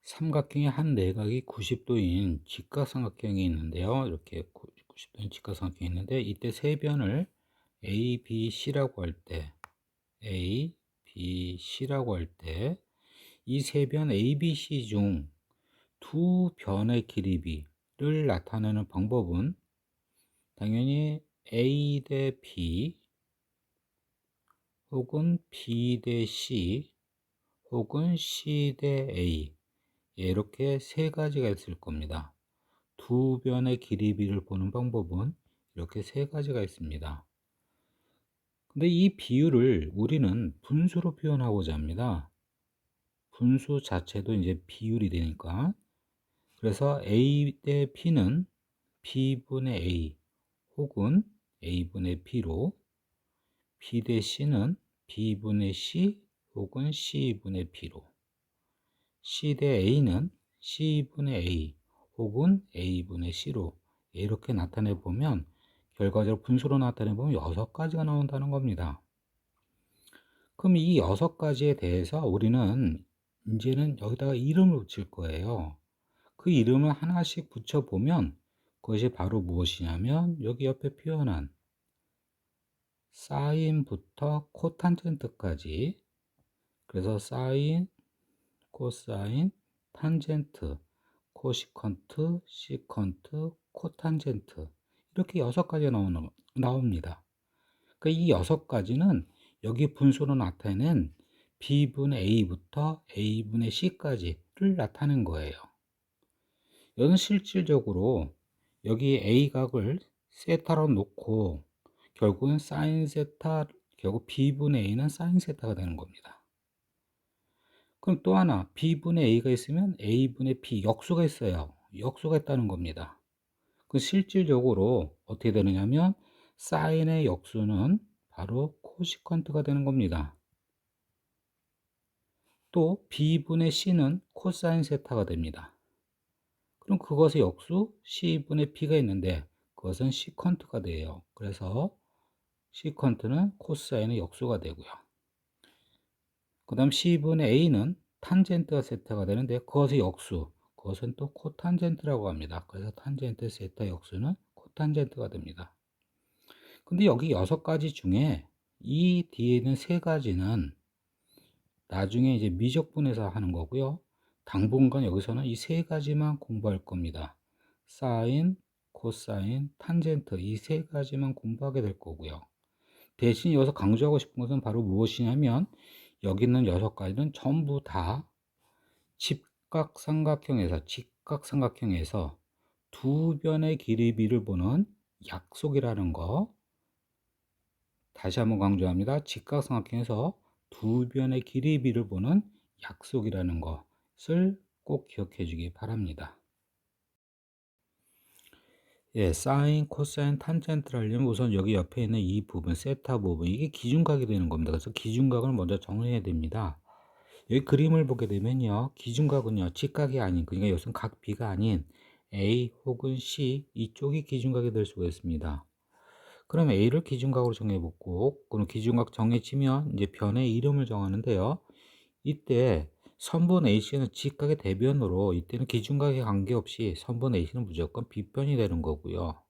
삼각형의 한 내각이 90도인 직각삼각형이 있는데요. 이렇게 90도인 직각삼각형이 있는데 이때 세 변을 A, B, C라고 할 때 A, B, C라고 할 때 이 세 변 A, B, C 중 두 변의 길이비를 나타내는 방법은 당연히 A 대 B 혹은 B 대 C 혹은 C 대 A 이렇게 세 가지가 있을 겁니다. 두 변의 길이비를 보는 방법은 이렇게 세 가지가 있습니다. 근데 이 비율을 우리는 분수로 표현하고자 합니다. 분수 자체도 이제 비율이 되니까. 그래서 A 대 P는 B분의 A 혹은 A분의 B로, B 대 C는 B분의 C 혹은 C분의 B로, C 대 A는 C분의 A 혹은 A분의 C로 이렇게 나타내 보면 결과적으로 분수로 나타내 보면 6가지가 나온다는 겁니다. 그럼 이 6가지에 대해서 우리는 이제는 여기다가 이름을 붙일 거예요. 그 이름을 하나씩 붙여 보면 그것이 바로 무엇이냐면 여기 옆에 표현한 사인부터 코탄젠트까지, 그래서 사인, 코사인, 탄젠트, 코시컨트, 시컨트, 코탄젠트 이렇게 6가지가 나옵니다. 그러니까 이 6가지는 여기 분수로 나타낸 B분의 A부터 A분의 C까지를 나타낸 거예요. 이는 실질적으로 여기 A각을 세타로 놓고 결국은 사인 세타, 결국 B분의 A는 사인 세타가 되는 겁니다. 그럼 또 하나 B분의 A가 있으면 A분의 B 역수가 있어요. 역수가 있다는 겁니다. 그 실질적으로 어떻게 되느냐면 사인의 역수는 바로 코시컨트가 되는 겁니다. 또 B분의 C는 코사인 세타가 됩니다. 그럼 그것의 역수 C분의 B가 있는데 그것은 시컨트가 돼요. 그래서 시컨트는 코사인의 역수가 되고요. 그 다음 C분의 A는 탄젠트가 세타가 되는데 그것의 역수, 그것은 또 코탄젠트라고 합니다. 그래서 탄젠트 세타 역수는 코탄젠트가 됩니다. 근데 여기 6가지 중에 이 뒤에 있는 3가지는 나중에 이제 미적분해서 하는 거고요. 당분간 여기서는 이 3가지만 공부할 겁니다. 사인, 코사인, 탄젠트 이 3가지만 공부하게 될 거고요. 대신 여기서 강조하고 싶은 것은 바로 무엇이냐면 여기 있는 6가지는 전부 다 직각삼각형에서 두 변의 길이비를 보는 약속이라는 거, 다시 한번 강조합니다. 직각삼각형에서 두 변의 길이비를 보는 약속이라는 것을 꼭 기억해 주기 바랍니다. 예, 사인, 코사인, 탄젠트를 하려면 우선 여기 옆에 있는 이 부분, 세타 부분, 이게 기준각이 되는 겁니다. 그래서 기준각을 먼저 정리해야 됩니다. 여기 그림을 보게 되면요, 기준각은요, 직각이 아닌, 그러니까 이것은 각 B가 아닌 A 혹은 C 이쪽이 기준각이 될 수가 있습니다. 그럼 A를 기준각으로 정해보고, 그럼 기준각 정해지면 이제 변의 이름을 정하는데요. 이때 선분 AC는 직각의 대변으로 이때는 기준각에 관계없이 선분 AC는 무조건 B변이 되는 거고요.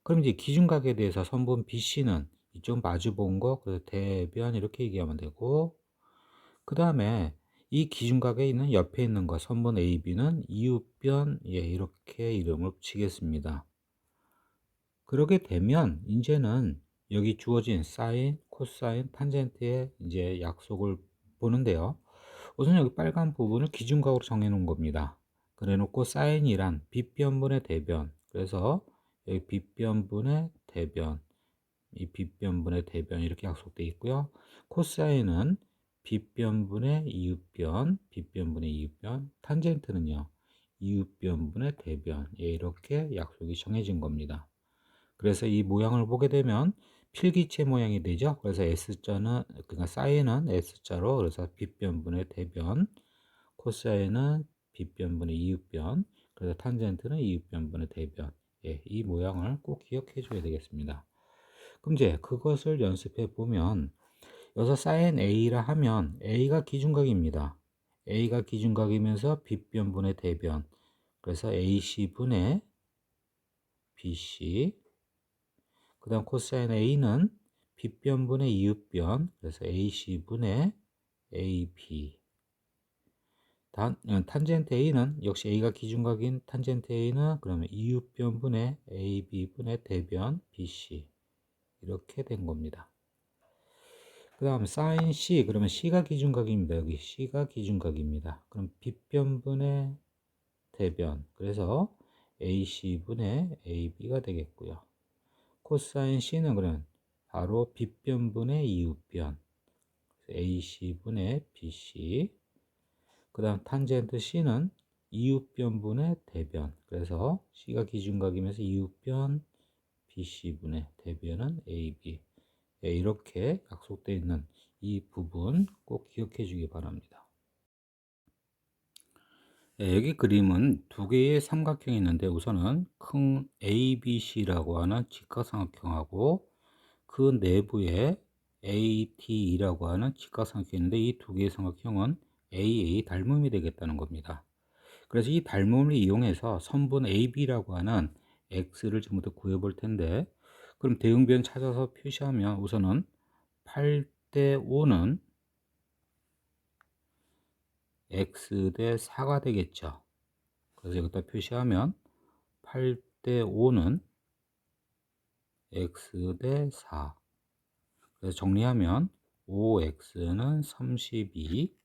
그럼 이제 기준각에 대해서 선분 BC는 이쪽 마주 본 거, 그래서 대변 이렇게 얘기하면 되고, 그 다음에 이 기준각에 있는 옆에 있는 거 선분 AB는 이웃변, 예, 이렇게 이름을 붙이겠습니다. 그렇게 되면 이제는 여기 주어진 사인, 코사인, 탄젠트의 이제 약속을 보는데요. 우선 여기 빨간 부분을 기준각으로 정해 놓은 겁니다. 그래 놓고 사인이란 빗변분의 대변, 그래서 여기 빗변분의 대변, 이 빗변분의 대변 이렇게 약속되어 있고요. 코사인은 빗변분의 이웃변, 빗변분의 이웃변, 탄젠트는요 이웃변분의 대변, 예, 이렇게 약속이 정해진 겁니다. 그래서 이 모양을 보게 되면 필기체 모양이 되죠. 그래서 S자는, 그러니까 사인은 S자로, 그래서 빗변분의 대변, 코사인은 빗변분의 이웃변, 그래서 탄젠트는 이웃변분의 대변. 예, 이 모양을 꼭 기억해 줘야 되겠습니다. 그럼 이제 그것을 연습해 보면 여기서 사인 A라 하면 A가 기준각입니다. A가 기준각이면서 빗변분의 대변. 그래서 AC분의 BC. 그 다음 코사인 A는 빗변분의 이웃변. 그래서 AC분의 AB. 탄젠트 A는 역시 A가 기준각인 탄젠트 A는 그러면 이웃변분의 AB분의 대변 BC. 이렇게 된 겁니다. 그 다음 사인 C, 그러면 C가 기준각입니다. 여기 C가 기준각입니다. 그럼 빗변분의 대변, 그래서 AC분의 AB가 되겠고요. 코사인 C는 그러면 바로 빗변분의 이웃변, AC분의 BC. 그 다음 탄젠트 C는 이웃변분의 대변, 그래서 C가 기준각이면서 이웃변 BC분의 대변은 AB. 예, 이렇게 약속되어 있는 이 부분 꼭 기억해 주기 바랍니다. 예, 여기 그림은 두 개의 삼각형이 있는데 우선은 큰 ABC라고 하는 직각삼각형하고 그 내부에 AD라고 하는 직각삼각형이 있는데 이 두 개의 삼각형은 AA 닮음이 되겠다는 겁니다. 그래서 이 닮음을 이용해서 선분 AB라고 하는 X를 지금부터 구해 볼 텐데, 그럼 대응변 찾아서 표시하면 우선은 8대 5는 X 대 4가 되겠죠. 그래서 여기다 표시하면 8대 5는 X 대 4. 그래서 정리하면 5X는 32.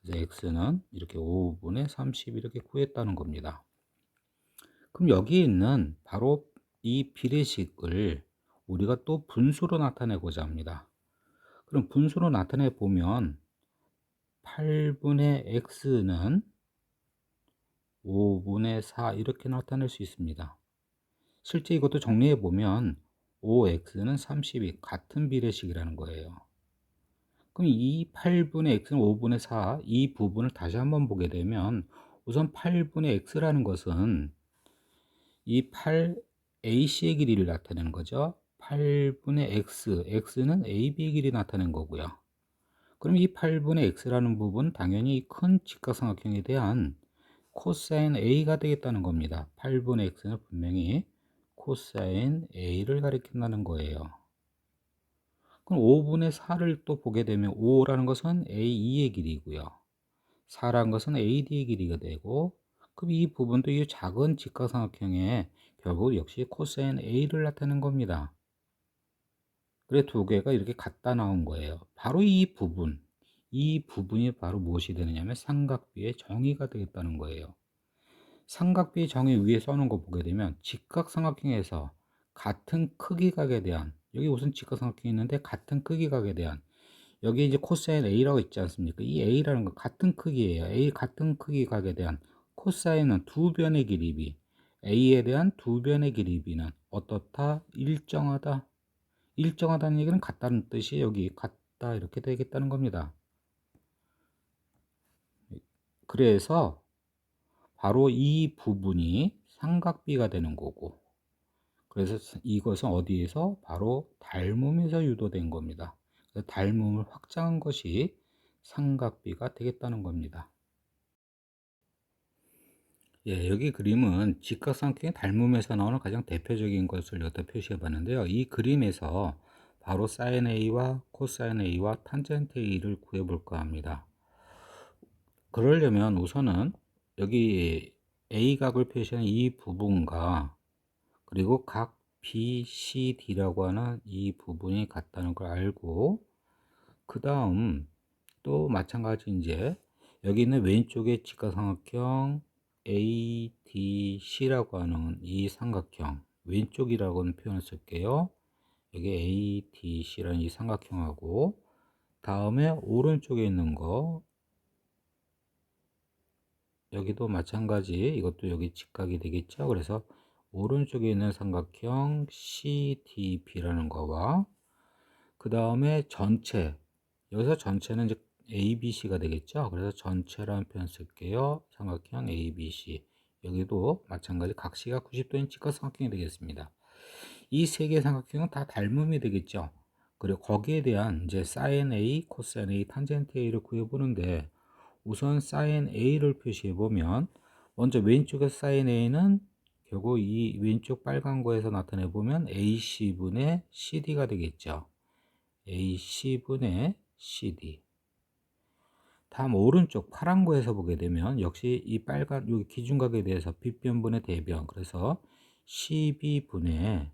그래서 X는 이렇게 5분의 30 이렇게 구했다는 겁니다. 그럼 여기 있는 바로 이 비례식을 우리가 또 분수로 나타내고자 합니다. 그럼 분수로 나타내 보면 8분의 x는 5분의 4 이렇게 나타낼 수 있습니다. 실제 이것도 정리해 보면 5x는 30이 같은 비례식이라는 거예요. 그럼 이 8분의 x는 5분의 4 이 부분을 다시 한번 보게 되면 우선 8분의 x라는 것은 이 8AC의 길이를 나타내는 거죠. 8분의 x, x는 AB의 길이 나타낸 거고요. 그럼 이 8분의 x라는 부분 당연히 큰 직각삼각형에 대한 코사인 A가 되겠다는 겁니다. 8분의 x는 분명히 코사인 A를 가리킨다는 거예요. 그럼 5분의 4를 또 보게 되면 5라는 것은 AE의 길이고요. 4라는 것은 AD의 길이가 되고, 그럼 이 부분도 이 작은 직각삼각형에 결국 역시 코사인 A를 나타내는 겁니다. 그래 두 개가 이렇게 같다 나온 거예요. 바로 이 부분이 바로 무엇이 되느냐면 삼각비의 정의가 되겠다는 거예요. 삼각비 정의 위에 써놓은 거 보게 되면 직각삼각형에서 같은 크기각에 대한, 여기 우선 직각삼각형이 있는데 같은 크기각에 대한, 여기 이제 코사인 A라고 있지 않습니까? 이 A라는 건 같은 크기예요. A 같은 크기각에 대한 코사인은 두 변의 길이 B, A에 대한 두 변의 길이 B는 어떻다? 일정하다. 일정하다는 얘기는 같다는 뜻이 여기 같다 이렇게 되겠다는 겁니다. 그래서 바로 이 부분이 삼각비가 되는 거고, 그래서 이것은 어디에서 바로 닮음에서 유도된 겁니다. 닮음을 확장한 것이 삼각비가 되겠다는 겁니다. 예, 여기 그림은 직각삼각형의 닮음에서 나오는 가장 대표적인 것을 여기다 표시해 봤는데요. 이 그림에서 바로 사인 A와 코사인 A와 탄젠트 A를 구해 볼까 합니다. 그러려면 우선은 여기 A각을 표시하는 이 부분과 그리고 각 BCD라고 하는 이 부분이 같다는 걸 알고, 그 다음 또 마찬가지 이제 여기 있는 왼쪽에 직각삼각형 ADC라고 하는 이 삼각형, 왼쪽이라고는 표현을 쓸게요. 여기 ADC라는 이 삼각형하고 다음에 오른쪽에 있는 거 여기도 마찬가지, 이것도 여기 직각이 되겠죠. 그래서 오른쪽에 있는 삼각형 CDB라는 거와 그 다음에 전체, 여기서 전체는 이제 ABC가 되겠죠. 그래서 전체라는 표현 쓸게요. 삼각형 ABC. 여기도 마찬가지 각시가 90도인 직각삼각형이 되겠습니다. 이 세 개의 삼각형은 다 닮음이 되겠죠. 그리고 거기에 대한 이제 사인 A, 코사인 A, 탄젠트 A를 구해보는데 우선 sin A를 표시해 보면 먼저 왼쪽에 sin A는 결국 이 왼쪽 빨간 거에서 나타내 보면 AC분의 CD가 되겠죠. AC분의 CD. 다음 오른쪽 파란 거에서 보게 되면 역시 이 빨간 여기 기준각에 대해서 빗변분의 대변, 그래서 CB분의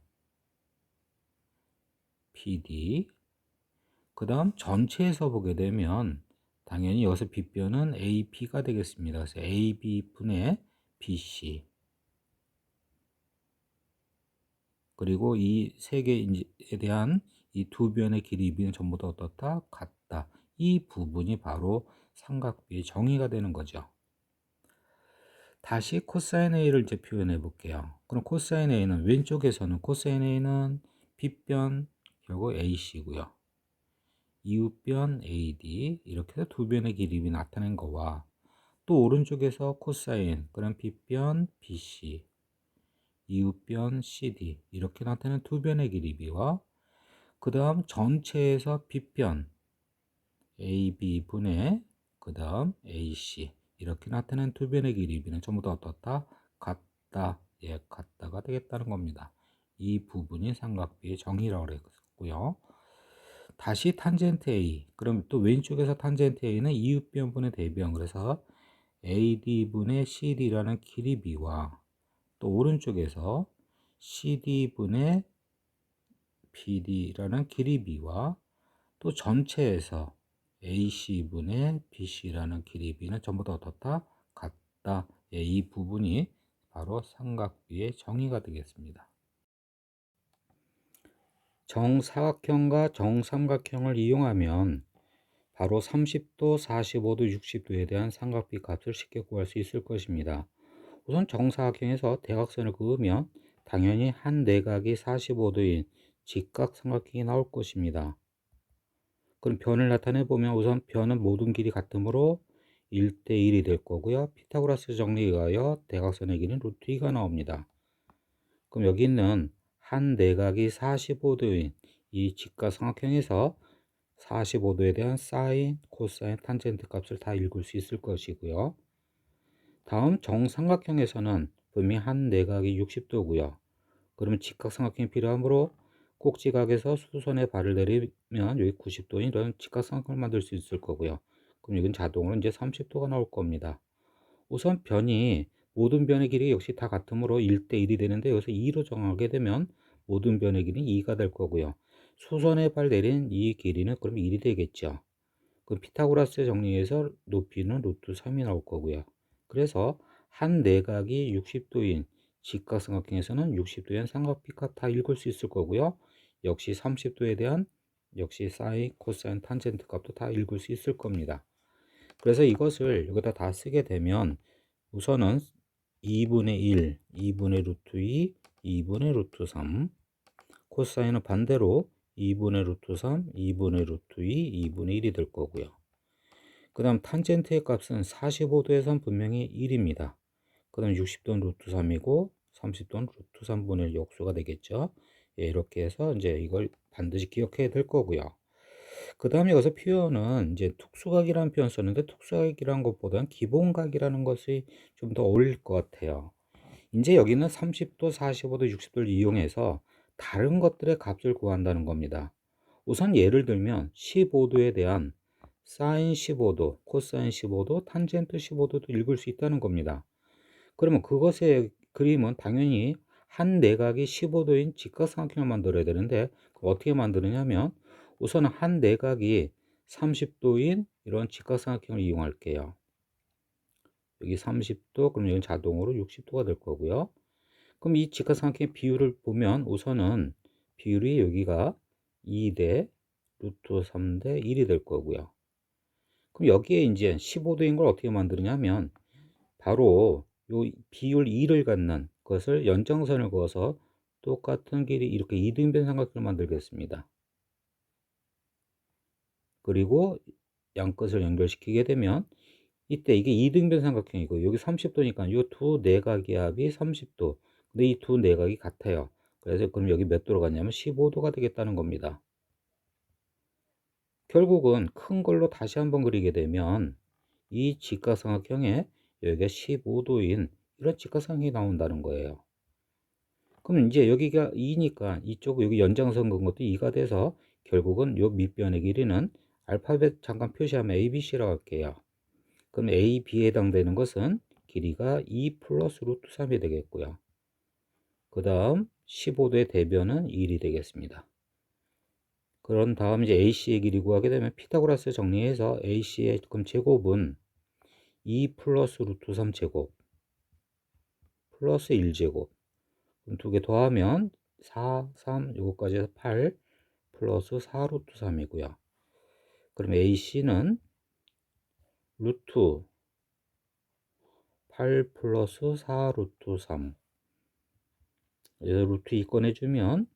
PD. 그 다음 전체에서 보게 되면 당연히 여기서 빗변은 AP가 되겠습니다. 그래서 AB분의 BC. 그리고 이 세 개에 대한 이 두 변의 길이비는 전부 다 어떻다? 같다. 이 부분이 바로 삼각비의 정의가 되는 거죠. 다시 코사인 A를 이제 표현해 볼게요. 그럼 코사인 A는 왼쪽에서는 코사인 A는 빗변 결국 AC고요. 이웃변 AD 이렇게 해서 두 변의 길이비 나타낸 거와 또 오른쪽에서 코사인 그럼 빗변 BC 이웃변 CD 이렇게 나타낸 두 변의 길이비와 그 다음 전체에서 빗변 AB분의 그 다음 AC 이렇게 나타낸 두 변의 길이비는 전부 다 어떻다? 같다. 예, 같다가 되겠다는 겁니다. 이 부분이 삼각비의 정의라고 그랬고요. 다시 탄젠트 A. 그럼 또 왼쪽에서 탄젠트 A는 이웃변분의 대변. 그래서 AD분의 CD라는 길이비와 또 오른쪽에서 CD분의 BD라는 길이비와 또 전체에서 AC분의 BC라는 길이비는 전부 다 어떻다? 같다. 예, 이 부분이 바로 삼각비의 정의가 되겠습니다. 정사각형과 정삼각형을 이용하면 바로 30도, 45도, 60도에 대한 삼각비 값을 쉽게 구할 수 있을 것입니다. 우선 정사각형에서 대각선을 그으면 당연히 한 내각이 45도인 직각삼각형이 나올 것입니다. 그럼 변을 나타내 보면 우선 변은 모든 길이 같으므로 1대 1이 될 거고요. 피타고라스 정리에 의하여 대각선의 길이는 루트 2가 나옵니다. 그럼 여기 있는 한 내각이 45도인 이 직각삼각형에서 45도에 대한 사인, 코사인, 탄젠트 값을 다 읽을 수 있을 것이고요. 다음 정삼각형에서는 분명히 한 내각이 60도고요. 그러면 직각삼각형이 필요하므로 꼭지각에서 수선에 발을 내리면 여기 90도인 이런 직각삼각형을 만들 수 있을 거고요. 그럼 여기는 자동으로 이제 30도가 나올 겁니다. 우선 변이 모든 변의 길이 역시 다 같으므로 1대 1이 되는데 여기서 2로 정하게 되면 모든 변의 길이는 2가 될 거고요. 수선에 발 내린 이 길이는 그럼 1이 되겠죠. 그럼 피타고라스의 정리에서 높이는 루트 3이 나올 거고요. 그래서 한 내각이 60도인 직각삼각형에서는 60도의 삼각비 값 다 읽을 수 있을 거고요. 역시 30도에 대한 역시 사인, 코사인, 탄젠트 값도 다 읽을 수 있을 겁니다. 그래서 이것을 여기다 다 쓰게 되면 우선은 2분의 1, 2분의 루트 2, 2분의 루트 3 코사인은 반대로 2분의 루트 3, 2분의 루트 2, 2분의 1이 될 거고요. 그 다음 탄젠트의 값은 45도에선 분명히 1입니다. 그 다음 60도는 루트 3이고 30도는 루트 3분의 1 역수가 되겠죠. 예, 이렇게 해서 이제 이걸 반드시 기억해야 될 거고요. 그 다음에 여기서 표현은 이제 특수각이라는 표현 썼는데 특수각이라는 것보다는 기본각이라는 것이 좀 더 어울릴 것 같아요. 이제 여기는 30도, 45도, 60도를 이용해서 다른 것들의 값을 구한다는 겁니다. 우선 예를 들면 15도에 대한 사인 15도, 코사인 15도, 탄젠트 15도도 읽을 수 있다는 겁니다. 그러면 그것의 그림은 당연히 한 내각이 15도인 직각삼각형을 만들어야 되는데 어떻게 만드느냐면 우선 한 내각이 30도인 이런 직각삼각형을 이용할게요. 여기 30도, 그럼 여기 자동으로 60도가 될 거고요. 그럼 이 직각삼각형의 비율을 보면 우선은 비율이 여기가 2대 루트 3대 1이 될 거고요. 그럼 여기에 이제 15도인 걸 어떻게 만드느냐면 바로 요 비율 2를 갖는 것을 연장선을 그어서 똑같은 길이 이렇게 이등변 삼각형을 만들겠습니다. 그리고 양끝을 연결시키게 되면 이때 이게 이등변 삼각형이고 여기 30도니까 이 두 내각의 합이 30도. 근데 이 두 내각이 같아요. 그래서 그럼 여기 몇 도로 갔냐면 15도가 되겠다는 겁니다. 결국은 큰 걸로 다시 한번 그리게 되면 이 직각삼각형에 여기가 15도인 이런 직각삼각형이 나온다는 거예요. 그럼 이제 여기가 2니까 이쪽 여기 연장선 그은 것도 2가 돼서 결국은 요 밑변의 길이는 알파벳 잠깐 표시하면 ABC라고 할게요. 그럼 AB에 해당되는 것은 길이가 2 플러스 루트 3이 되겠고요. 그 다음 15도의 대변은 1이 되겠습니다. 그런 다음 이제 AC의 길이 구하게 되면 피타고라스 정리해서 AC의 그럼 제곱은 2 플러스 루트 3 제곱 플러스 1 제곱 두 개 더하면 4, 3, 요거까지 해서 8 플러스 4 루트 3이고요. 그럼 AC는 루트 8 플러스 4 루트 3 여기서 루트 2 꺼내주면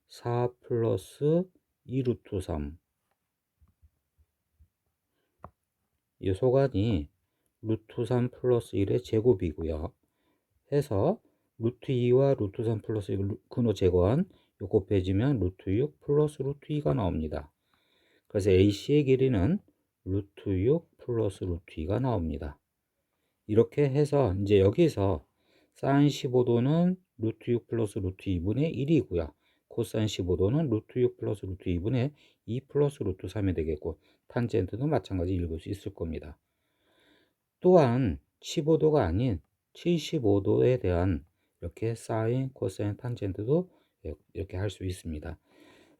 4 플러스 2 루트 3 이 소간이 루트 3 플러스 1의 제곱이고요. 해서 루트 2와 루트 3 플러스 1 근호 제곱한 요 곱해지면 루트 6 플러스 루트 2가 나옵니다. 그래서 AC의 길이는 루트 6 플러스 루트 2가 나옵니다. 이렇게 해서 이제 여기서 사인 15도는 루트 6 플러스 루트 2분의 1이고요. 코사인 15도는 루트 6 플러스 루트 2분의 2 플러스 루트 3이 되겠고 탄젠트도 마찬가지 읽을 수 있을 겁니다. 또한 15도가 아닌 75도에 대한 이렇게 사인, 코사인, 탄젠트도 이렇게 할 수 있습니다.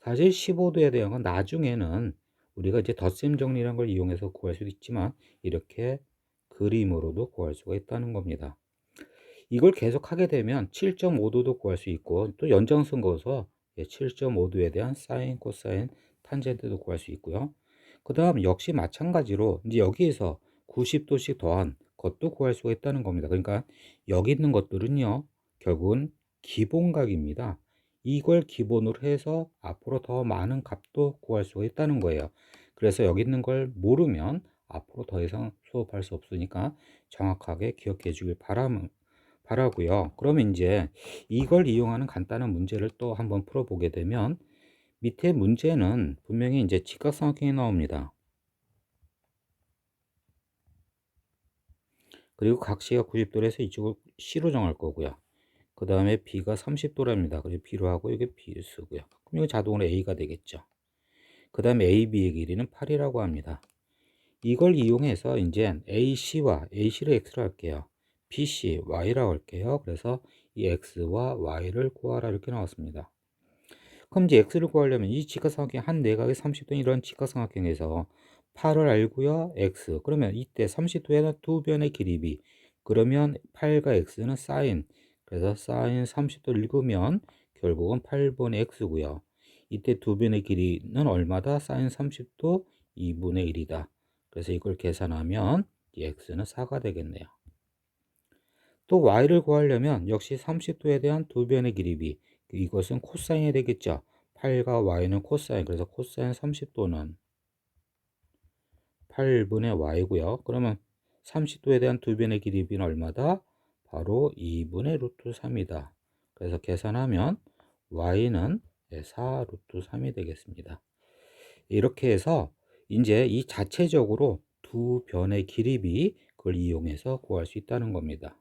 사실 15도에 대한 건 나중에는 우리가 이제 덧셈 정리라는 걸 이용해서 구할 수도 있지만 이렇게 그림으로도 구할 수가 있다는 겁니다. 이걸 계속 하게 되면 7.5도도 구할 수 있고 또 연장선 그어서 7.5도에 대한 사인, 코사인, 탄젠트도 구할 수 있고요. 그 다음 역시 마찬가지로 이제 여기에서 90도씩 더한 것도 구할 수가 있다는 겁니다. 그러니까 여기 있는 것들은요 결국은 기본각입니다. 이걸 기본으로 해서 앞으로 더 많은 값도 구할 수가 있다는 거예요. 그래서 여기 있는 걸 모르면 앞으로 더 이상 수업할 수 없으니까 정확하게 기억해 주길 바라고요. 그러면 이제 이걸 이용하는 간단한 문제를 또 한번 풀어보게 되면 밑에 문제는 분명히 이제 직각삼각형이 나옵니다. 그리고 각시가 90도에서 이쪽을 C로 정할 거고요. 그 다음에 B가 30도랍니다. 그래서 B로 하고 이게 B 쓰고요. 그럼 이거 자동으로 A가 되겠죠. 그 다음에 AB의 길이는 8이라고 합니다. 이걸 이용해서 이제 AC와 AC를 X로 할게요. BC, Y라고 할게요. 그래서 이 X와 Y를 구하라 이렇게 나왔습니다. 그럼 이제 X를 구하려면 이 직각삼각형 한 내각의 30도 이런 직각삼각형에서 8을 알고요. X. 그러면 이때 30도에는 두 변의 길이 B. 그러면 8과 X는 사인. 그래서 사인 30도를 읽으면 결국은 8분의 X고요. 이때 두 변의 길이는 얼마다? 사인 30도 2분의 1이다. 그래서 이걸 계산하면 X는 4가 되겠네요. 또 Y를 구하려면 역시 30도에 대한 두 변의 길이 B. 이것은 코사인이 되겠죠. 8과 Y는 코사인. 그래서 코사인 30도는 8분의 Y고요. 그러면 30도에 대한 두 변의 길이 B는 얼마다? 바로 2분의 루트 3이다. 그래서 계산하면 Y는 4 루트 3이 되겠습니다. 이렇게 해서 이제 이 자체적으로 두 변의 길이 B 그걸 이용해서 구할 수 있다는 겁니다.